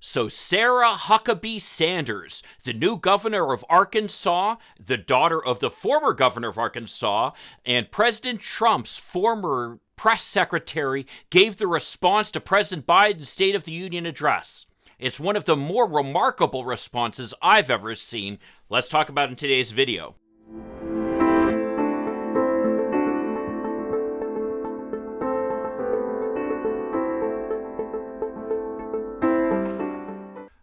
So Sarah Huckabee Sanders, the new governor of Arkansas, the daughter of the former governor of Arkansas, and President Trump's former press secretary, gave the response to President Biden's State of the Union address. It's one of the more remarkable responses I've ever seen. Let's talk about it in today's video.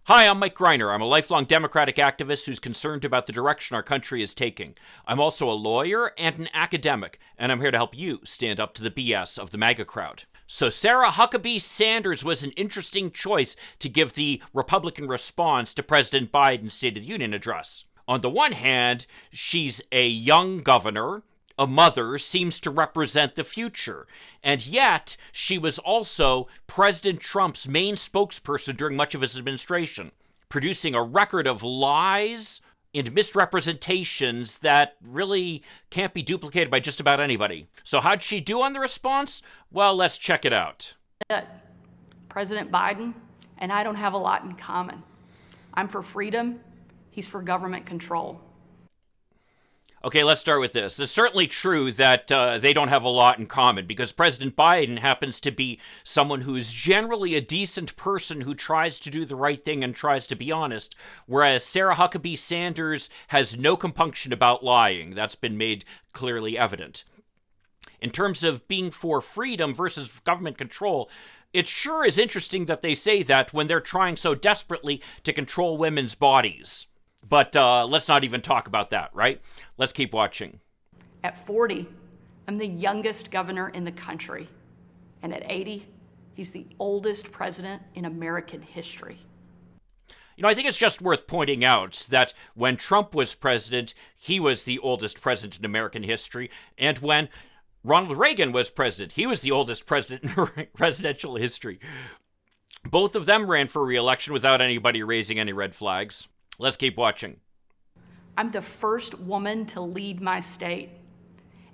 Hi, I'm Mike Greiner. I'm a lifelong Democratic activist who's concerned about the direction our country is taking. I'm also a lawyer and an academic, and I'm here to help you stand up to the BS of the MAGA crowd. So Sarah Huckabee Sanders was an interesting choice to give the Republican response to President Biden's State of the Union address. On the one hand, she's a young governor. A mother, seems to represent the future. And yet, she was also President Trump's main spokesperson during much of his administration, producing a record of lies and misrepresentations that really can't be duplicated by just about anybody. So how'd she do on the response? Well, let's check it out. President Biden and I don't have a lot in common. I'm for freedom. He's for government control. Okay, let's start with this. It's certainly true that they don't have a lot in common because President Biden happens to be someone who's generally a decent person who tries to do the right thing and tries to be honest, whereas Sarah Huckabee Sanders has no compunction about lying. That's been made clearly evident. In terms of being for freedom versus government control, it sure is interesting that they say that when they're trying so desperately to control women's bodies. But let's not even talk about that, right? Let's keep watching. At 40, I'm the youngest governor in the country. And at 80, he's the oldest president in American history. You know, I think it's just worth pointing out that when Trump was president, he was the oldest president in American history. And when Ronald Reagan was president, he was the oldest president in presidential history. Both of them ran for re-election without anybody raising any red flags. Let's keep watching. I'm the first woman to lead my state,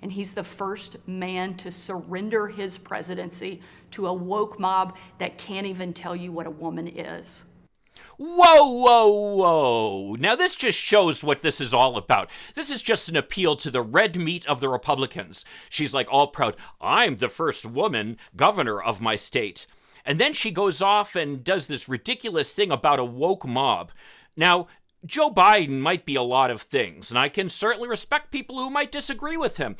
and he's the first man to surrender his presidency to a woke mob that can't even tell you what a woman is. Whoa, whoa, whoa. Now this just shows what this is all about. This is just an appeal to the red meat of the Republicans. She's like all proud, I'm the first woman governor of my state. And then she goes off and does this ridiculous thing about a woke mob. Now, Joe Biden might be a lot of things, and I can certainly respect people who might disagree with him.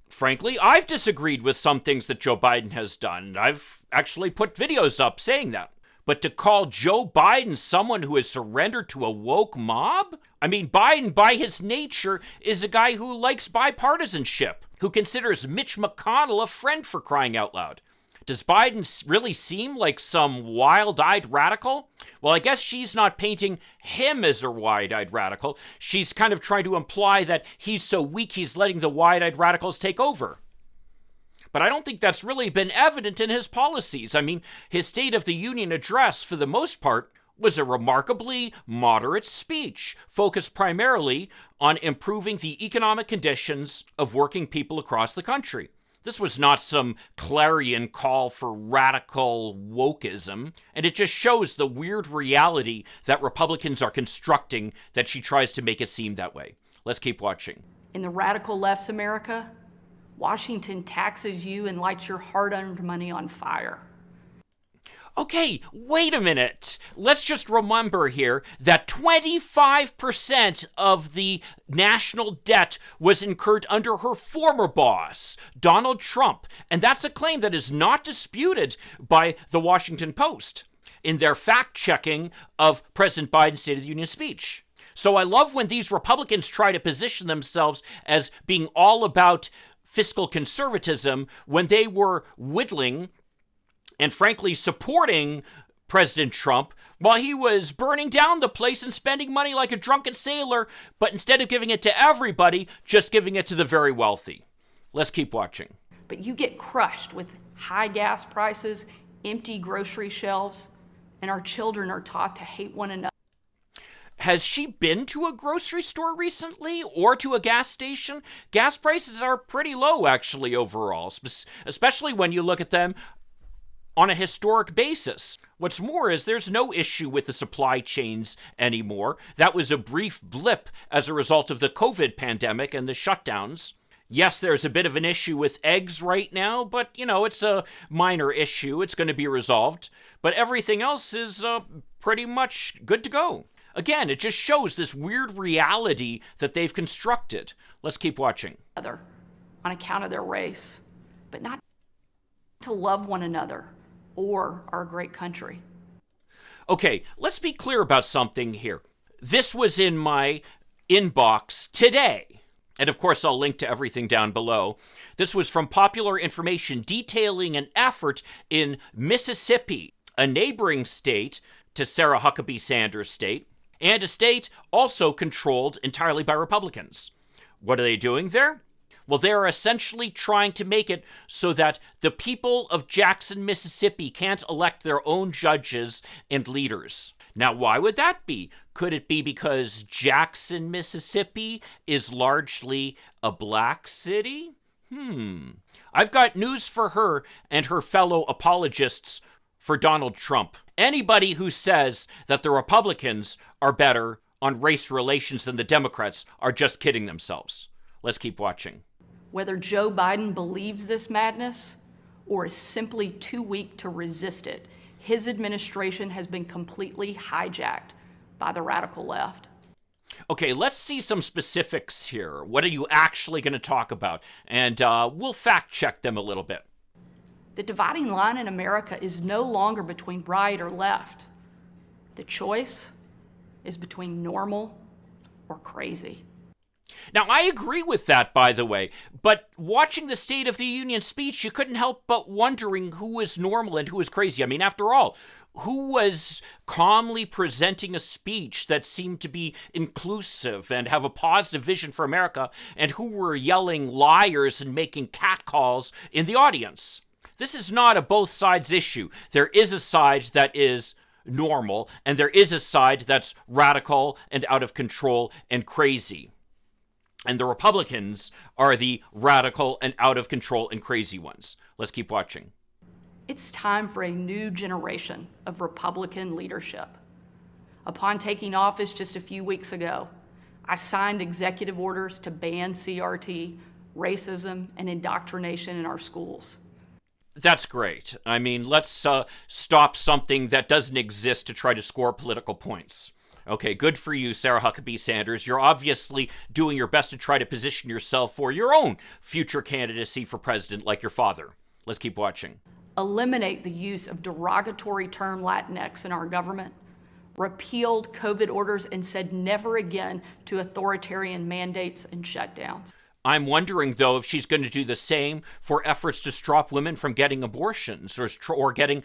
Frankly, I've disagreed with some things that Joe Biden has done. I've actually put videos up saying that. But to call Joe Biden someone who has surrendered to a woke mob? I mean, Biden, by his nature, is a guy who likes bipartisanship, who considers Mitch McConnell a friend, for crying out loud. Does Biden really seem like some wild-eyed radical? Well, I guess she's not painting him as a wide-eyed radical. She's kind of trying to imply that he's so weak he's letting the wide-eyed radicals take over. But I don't think that's really been evident in his policies. I mean, his State of the Union address, for the most part, was a remarkably moderate speech, focused primarily on improving the economic conditions of working people across the country. This was not some clarion call for radical wokeism, and it just shows the weird reality that Republicans are constructing that she tries to make it seem that way. Let's keep watching. In the radical left's America, Washington taxes you and lights your hard-earned money on fire. Okay, wait a minute. Let's just remember here that 25% of the national debt was incurred under her former boss, Donald Trump. And that's a claim that is not disputed by the Washington Post in their fact-checking of President Biden's State of the Union speech. So I love when these Republicans try to position themselves as being all about fiscal conservatism when they were whittling and frankly supporting President Trump while he was burning down the place and spending money like a drunken sailor, but instead of giving it to everybody, just giving it to the very wealthy. Let's keep watching. But you get crushed with high gas prices, empty grocery shelves, and our children are taught to hate one another. Has she been to a grocery store recently or to a gas station? Gas prices are pretty low, actually, overall, especially when you look at them on a historic basis. What's more is there's no issue with the supply chains anymore. That was a brief blip as a result of the COVID pandemic and the shutdowns. Yes, there's a bit of an issue with eggs right now, but, it's a minor issue. It's going to be resolved. But everything else is pretty much good to go. Again, it just shows this weird reality that they've constructed. Let's keep watching. On account of their race, but not to love one another or our great country. Okay, let's be clear about something here. This was in my inbox today. And of course, I'll link to everything down below. This was from Popular Information detailing an effort in Mississippi, a neighboring state to Sarah Huckabee Sanders' state, and a state also controlled entirely by Republicans. What are they doing there? Well, they're essentially trying to make it so that the people of Jackson, Mississippi can't elect their own judges and leaders. Now, why would that be? Could it be because Jackson, Mississippi is largely a black city? I've got news for her and her fellow apologists for Donald Trump. Anybody who says that the Republicans are better on race relations than the Democrats are just kidding themselves. Let's keep watching. Whether Joe Biden believes this madness or is simply too weak to resist it, his administration has been completely hijacked by the radical left. Okay, let's see some specifics here. What are you actually going to talk about? And we'll fact check them a little bit. The dividing line in America is no longer between right or left. The choice is between normal or crazy. Now, I agree with that, by the way, but watching the State of the Union speech, you couldn't help but wondering who was normal and who was crazy. I mean, after all, who was calmly presenting a speech that seemed to be inclusive and have a positive vision for America, and who were yelling liars and making catcalls in the audience? This is not a both sides issue. There is a side that is normal, and there is a side that's radical and out of control and crazy. And the Republicans are the radical and out of control and crazy ones. Let's keep watching. It's time for a new generation of Republican leadership. Upon taking office just a few weeks ago, I signed executive orders to ban CRT, racism, and indoctrination in our schools. That's great. I mean, let's stop something that doesn't exist to try to score political points. Okay, good for you, Sarah Huckabee Sanders. You're obviously doing your best to try to position yourself for your own future candidacy for president like your father. Let's keep watching. Eliminate the use of derogatory term Latinx in our government, repealed COVID orders, and said never again to authoritarian mandates and shutdowns. I'm wondering, though, if she's going to do the same for efforts to stop women from getting abortions or getting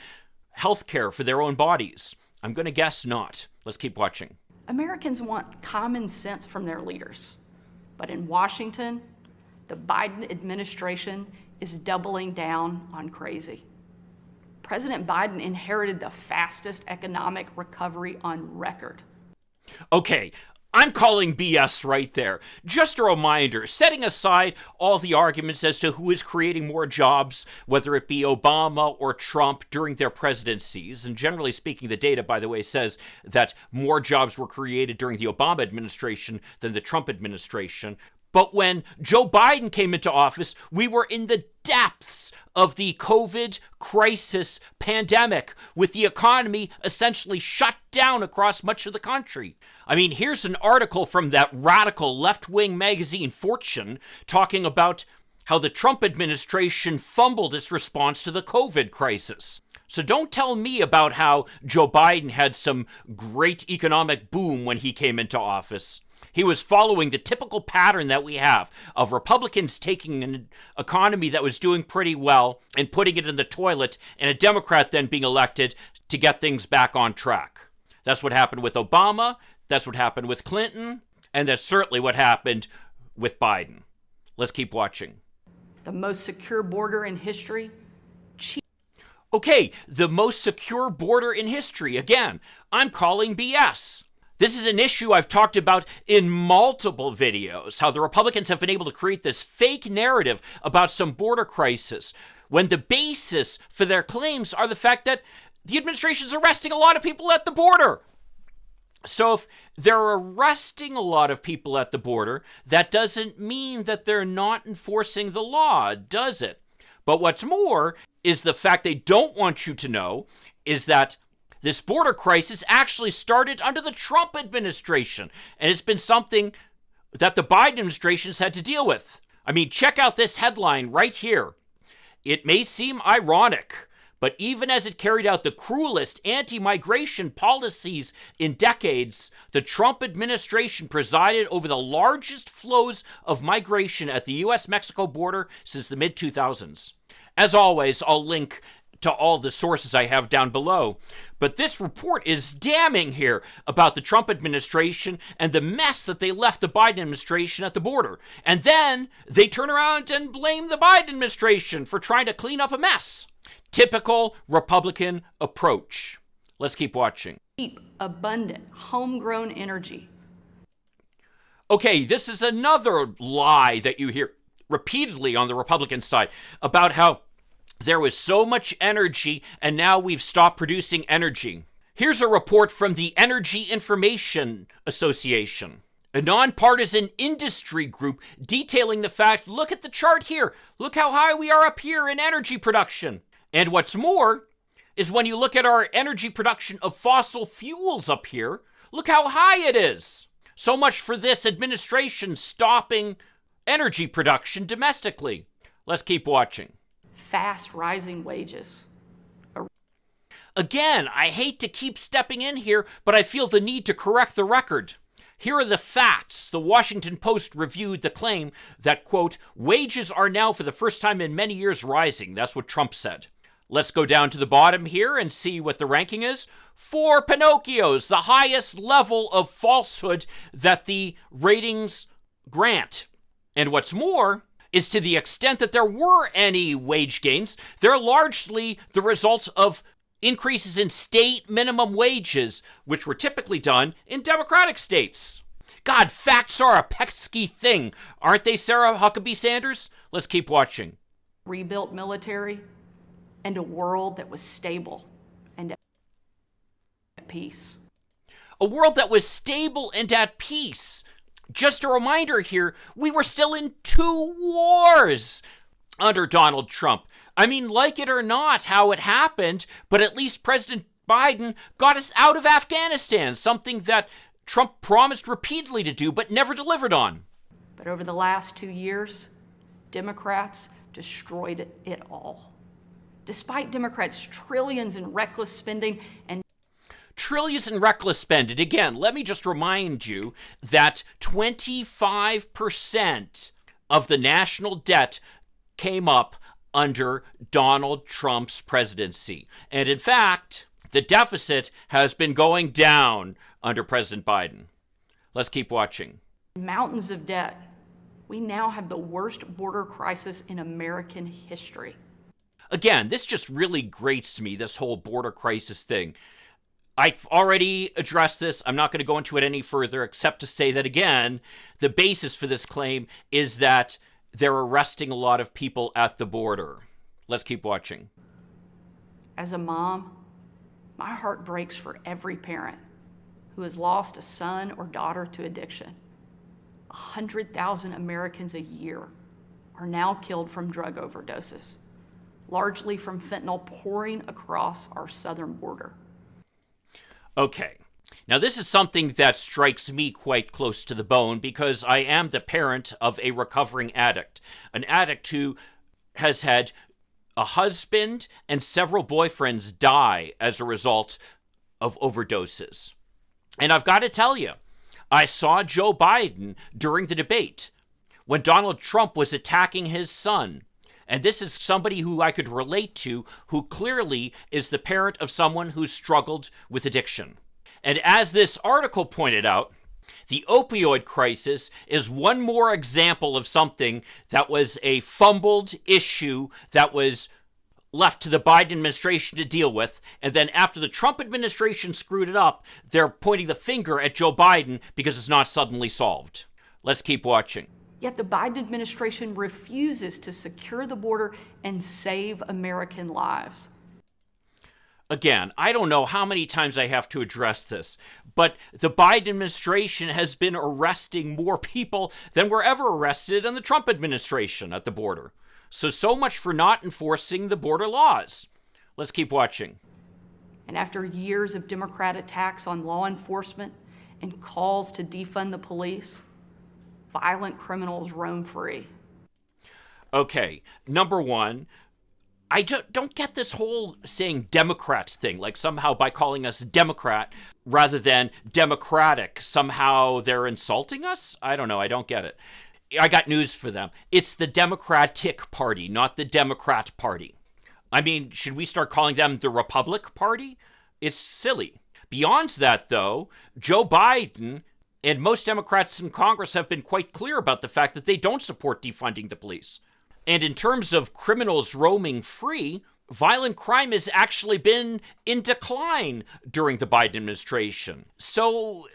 health care for their own bodies. I'm going to guess not. Let's keep watching. Americans want common sense from their leaders. But in Washington, the Biden administration is doubling down on crazy. President Biden inherited the fastest economic recovery on record. Okay, I'm calling BS right there. Just a reminder, setting aside all the arguments as to who is creating more jobs, whether it be Obama or Trump during their presidencies, and generally speaking, the data, by the way, says that more jobs were created during the Obama administration than the Trump administration. But when Joe Biden came into office, we were in the depths of the COVID crisis pandemic, with the economy essentially shut down across much of the country. I mean, here's an article from that radical left-wing magazine Fortune talking about how the Trump administration fumbled its response to the COVID crisis. So don't tell me about how Joe Biden had some great economic boom when he came into office. He was following the typical pattern that we have of Republicans taking an economy that was doing pretty well and putting it in the toilet, and a Democrat then being elected to get things back on track. That's what happened with Obama, that's what happened with Clinton, and that's certainly what happened with Biden. Let's keep watching. The most secure border in history. Okay, the most secure border in history. Again, I'm calling BS. This is an issue I've talked about in multiple videos, how the Republicans have been able to create this fake narrative about some border crisis, when the basis for their claims are the fact that the administration's arresting a lot of people at the border. So if they're arresting a lot of people at the border, that doesn't mean that they're not enforcing the law, does it? But what's more is the fact they don't want you to know is that this border crisis actually started under the Trump administration, and it's been something that the Biden administration has had to deal with. I mean, check out this headline right here. It may seem ironic, but even as it carried out the cruelest anti-migration policies in decades, the Trump administration presided over the largest flows of migration at the U.S.-Mexico border since the mid-2000s. As always, I'll link to all the sources I have down below. But this report is damning here about the Trump administration and the mess that they left the Biden administration at the border. And then they turn around and blame the Biden administration for trying to clean up a mess. Typical Republican approach. Let's keep watching. Cheap, abundant, homegrown energy. Okay, this is another lie that you hear repeatedly on the Republican side about how there was so much energy and now we've stopped producing energy. Here's a report from the Energy Information Association, a nonpartisan industry group detailing the fact, look at the chart here, look how high we are up here in energy production. And what's more is when you look at our energy production of fossil fuels up here, look how high it is. So much for this administration stopping energy production domestically. Let's keep watching. Fast rising wages. Again, I hate to keep stepping in here, but I feel the need to correct the record. Here are the facts. The Washington Post reviewed the claim that, quote, wages are now for the first time in many years rising. That's what Trump said. Let's go down to the bottom here and see what the ranking is. 4 Pinocchios, the highest level of falsehood that the ratings grant. And what's more is to the extent that there were any wage gains, they're largely the result of increases in state minimum wages, which were typically done in Democratic states. God, facts are a pesky thing, aren't they, Sarah Huckabee Sanders? Let's keep watching. Rebuilt military and a world that was stable and at peace. A world that was stable and at peace. Just a reminder here, we were still in 2 wars under Donald Trump. I mean, like it or not how it happened, but at least President Biden got us out of Afghanistan, something that Trump promised repeatedly to do but never delivered on. But over the last 2 years, Democrats destroyed it all. Despite Democrats' trillions in reckless spending and Trillions in reckless spending. Again, let me just remind you that 25% of the national debt came up under Donald Trump's presidency. And in fact, the deficit has been going down under President Biden. Let's keep watching. mountains of debt. We now have the worst border crisis in American history. Again, this just really grates me, this whole border crisis thing. I've already addressed this. I'm not going to go into it any further, except to say that, again, the basis for this claim is that they're arresting a lot of people at the border. Let's keep watching. As a mom, my heart breaks for every parent who has lost a son or daughter to addiction. 100,000 Americans a year are now killed from drug overdoses, largely from fentanyl pouring across our southern border. Okay, now this is something that strikes me quite close to the bone because I am the parent of a recovering addict, an addict who has had a husband and several boyfriends die as a result of overdoses. And I've got to tell you, I saw Joe Biden during the debate when Donald Trump was attacking his son. And this is somebody who I could relate to, who clearly is the parent of someone who struggled with addiction. And as this article pointed out, the opioid crisis is one more example of something that was a fumbled issue that was left to the Biden administration to deal with. And then after the Trump administration screwed it up, they're pointing the finger at Joe Biden because it's not suddenly solved. Let's keep watching. Yet the Biden administration refuses to secure the border and save American lives. Again, I don't know how many times I have to address this, but the Biden administration has been arresting more people than were ever arrested in the Trump administration at the border. So much for not enforcing the border laws. Let's keep watching. And after years of Democrat attacks on law enforcement and calls to defund the police, violent criminals roam free. Okay, number one, I don't get this whole saying Democrats thing, like somehow by calling us Democrat rather than Democratic, somehow they're insulting us? I don't know, I don't get it. I got news for them. It's the Democratic Party, not the Democrat Party. I mean, should we start calling them the Republic Party? It's silly. Beyond that, though, Joe Biden and most Democrats in Congress have been quite clear about the fact that they don't support defunding the police. And in terms of criminals roaming free, violent crime has actually been in decline during the Biden administration. So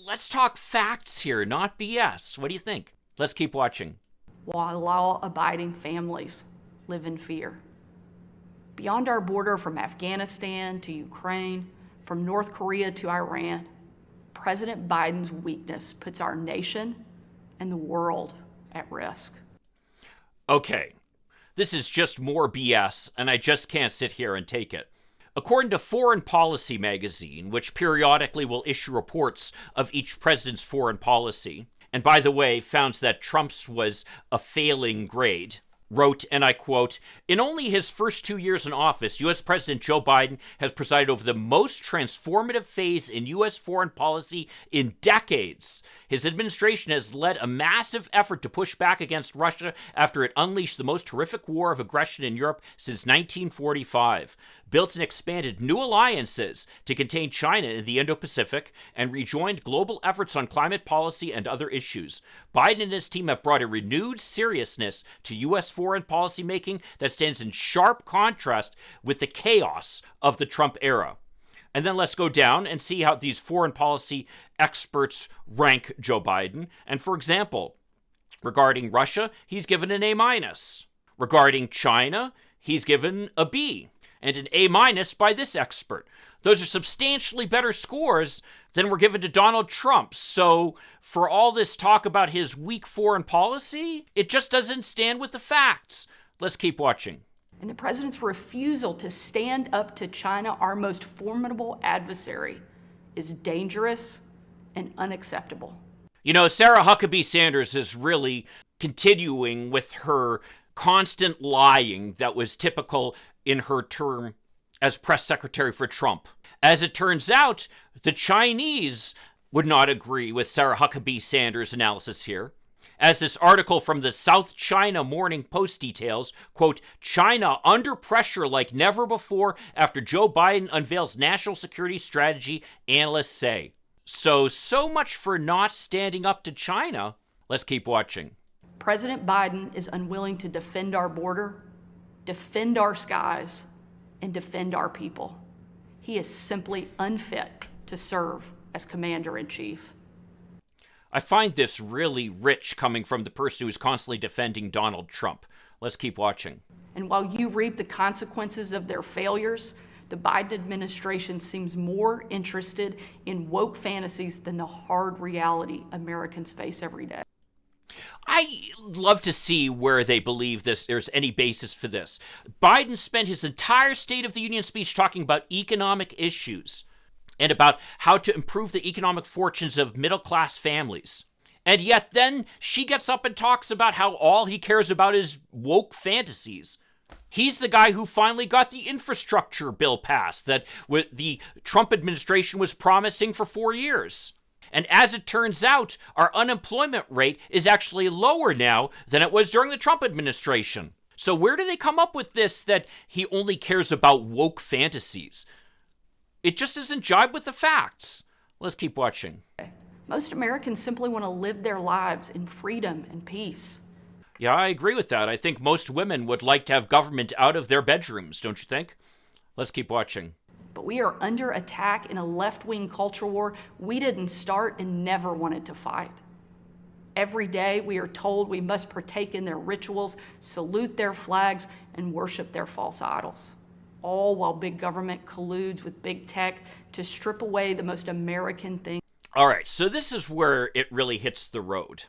let's talk facts here, not BS. What do you think? Let's keep watching. While law-abiding families live in fear. Beyond our border from Afghanistan to Ukraine, from North Korea to Iran, President Biden's weakness puts our nation and the world at risk. Okay, this is just more BS, and I just can't sit here and take it. According to Foreign Policy magazine, which periodically will issue reports of each president's foreign policy, and by the way, found that Trump's was a failing grade, wrote, and I quote, "In only his first 2 years in office, U.S. President Joe Biden has presided over the most transformative phase in U.S. foreign policy in decades. His administration has led a massive effort to push back against Russia after it unleashed the most horrific war of aggression in Europe since 1945, built and expanded new alliances to contain China in the Indo-Pacific, and rejoined global efforts on climate policy and other issues. Biden and his team have brought a renewed seriousness to U.S. foreign policy making that stands in sharp contrast with the chaos of the Trump era." And then let's go down and see how these foreign policy experts rank Joe Biden. And for example, regarding Russia, he's given an A-. Regarding China, he's given a B. And an A- by this expert. Those are substantially better scores than were given to Donald Trump. So for all this talk about his weak foreign policy, it just doesn't stand with the facts. Let's keep watching. And the president's refusal to stand up to China, our most formidable adversary, is dangerous and unacceptable. You know, Sarah Huckabee Sanders is really continuing with her constant lying that was typical in her term as press secretary for Trump. As it turns out, the Chinese would not agree with Sarah Huckabee Sanders' analysis here. As this article from the South China Morning Post details, quote, "China under pressure like never before after Joe Biden unveils national security strategy, analysts say." So much for not standing up to China. Let's keep watching. President Biden is unwilling to defend our border, defend our skies, and defend our people. He is simply unfit to serve as commander-in-chief. I find this really rich coming from the person who is constantly defending Donald Trump. Let's keep watching. And while you reap the consequences of their failures, the Biden administration seems more interested in woke fantasies than the hard reality Americans face every day. I love to see where they believe there's any basis for this. Biden spent his entire State of the Union speech talking about economic issues and about how to improve the economic fortunes of middle-class families. And yet then she gets up and talks about how all he cares about is woke fantasies. He's the guy who finally got the infrastructure bill passed that the Trump administration was promising for 4 years. And as it turns out, our unemployment rate is actually lower now than it was during the Trump administration. So where do they come up with this that he only cares about woke fantasies? It just doesn't jibe with the facts. Let's keep watching. Most Americans simply want to live their lives in freedom and peace. Yeah, I agree with that. I think most women would like to have government out of their bedrooms, don't you think? Let's keep watching. But we are under attack in a left-wing culture war we didn't start and never wanted to fight. Every day we are told we must partake in their rituals, salute their flags, and worship their false idols. All while big government colludes with big tech to strip away the most American thing. All right, so this is where it really hits the road.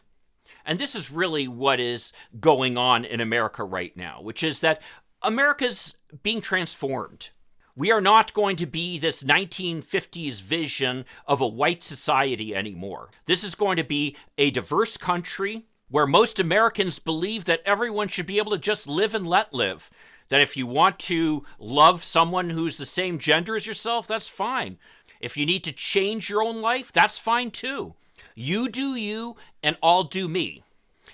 And this is really what is going on in America right now, which is that America's being transformed. We are not going to be this 1950s vision of a white society anymore. This is going to be a diverse country where most Americans believe that everyone should be able to just live and let live. That if you want to love someone who's the same gender as yourself, that's fine. If you need to change your own life, that's fine too. You do you, and I'll do me.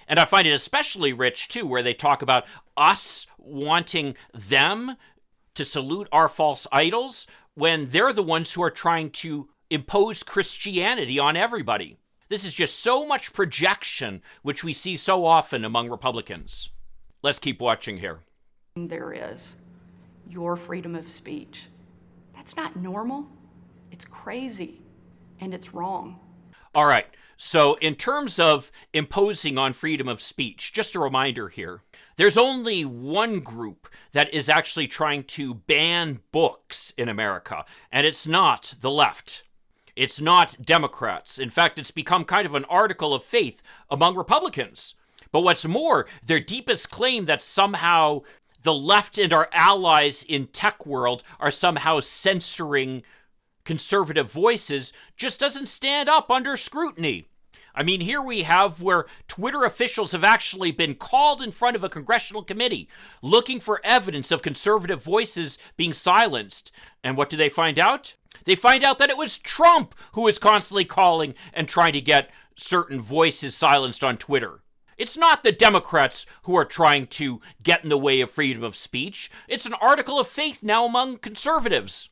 And I find it especially rich too, where they talk about us wanting them to salute our false idols when they're the ones who are trying to impose Christianity on everybody. This is just so much projection, which we see so often among Republicans. Let's keep watching here. There is your freedom of speech. That's not normal. It's crazy, and it's wrong. All right, so in terms of imposing on freedom of speech, just a reminder here, there's only one group that is actually trying to ban books in America, and it's not the left. It's not Democrats. In fact, it's become kind of an article of faith among Republicans. But what's more, their deepest claim that somehow the left and our allies in tech world are somehow censoring conservative voices just doesn't stand up under scrutiny. I mean, here we have where Twitter officials have actually been called in front of a congressional committee looking for evidence of conservative voices being silenced. And what do they find out? They find out that it was Trump who was constantly calling and trying to get certain voices silenced on Twitter. It's not the Democrats who are trying to get in the way of freedom of speech. It's an article of faith now among conservatives.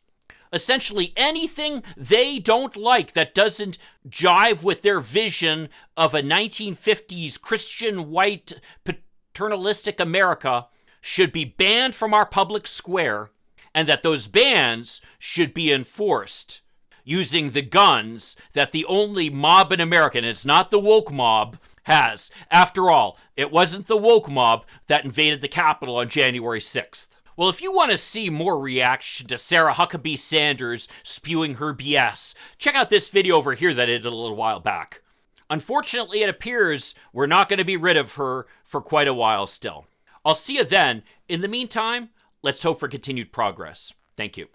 Essentially anything they don't like that doesn't jive with their vision of a 1950s Christian white paternalistic America should be banned from our public square, and that those bans should be enforced using the guns that the only mob in America, and it's not the woke mob, has. After all, it wasn't the woke mob that invaded the Capitol on January 6th. Well, if you want to see more reaction to Sarah Huckabee Sanders spewing her BS, check out this video over here that I did a little while back. Unfortunately, it appears we're not going to be rid of her for quite a while still. I'll see you then. In the meantime, let's hope for continued progress. Thank you.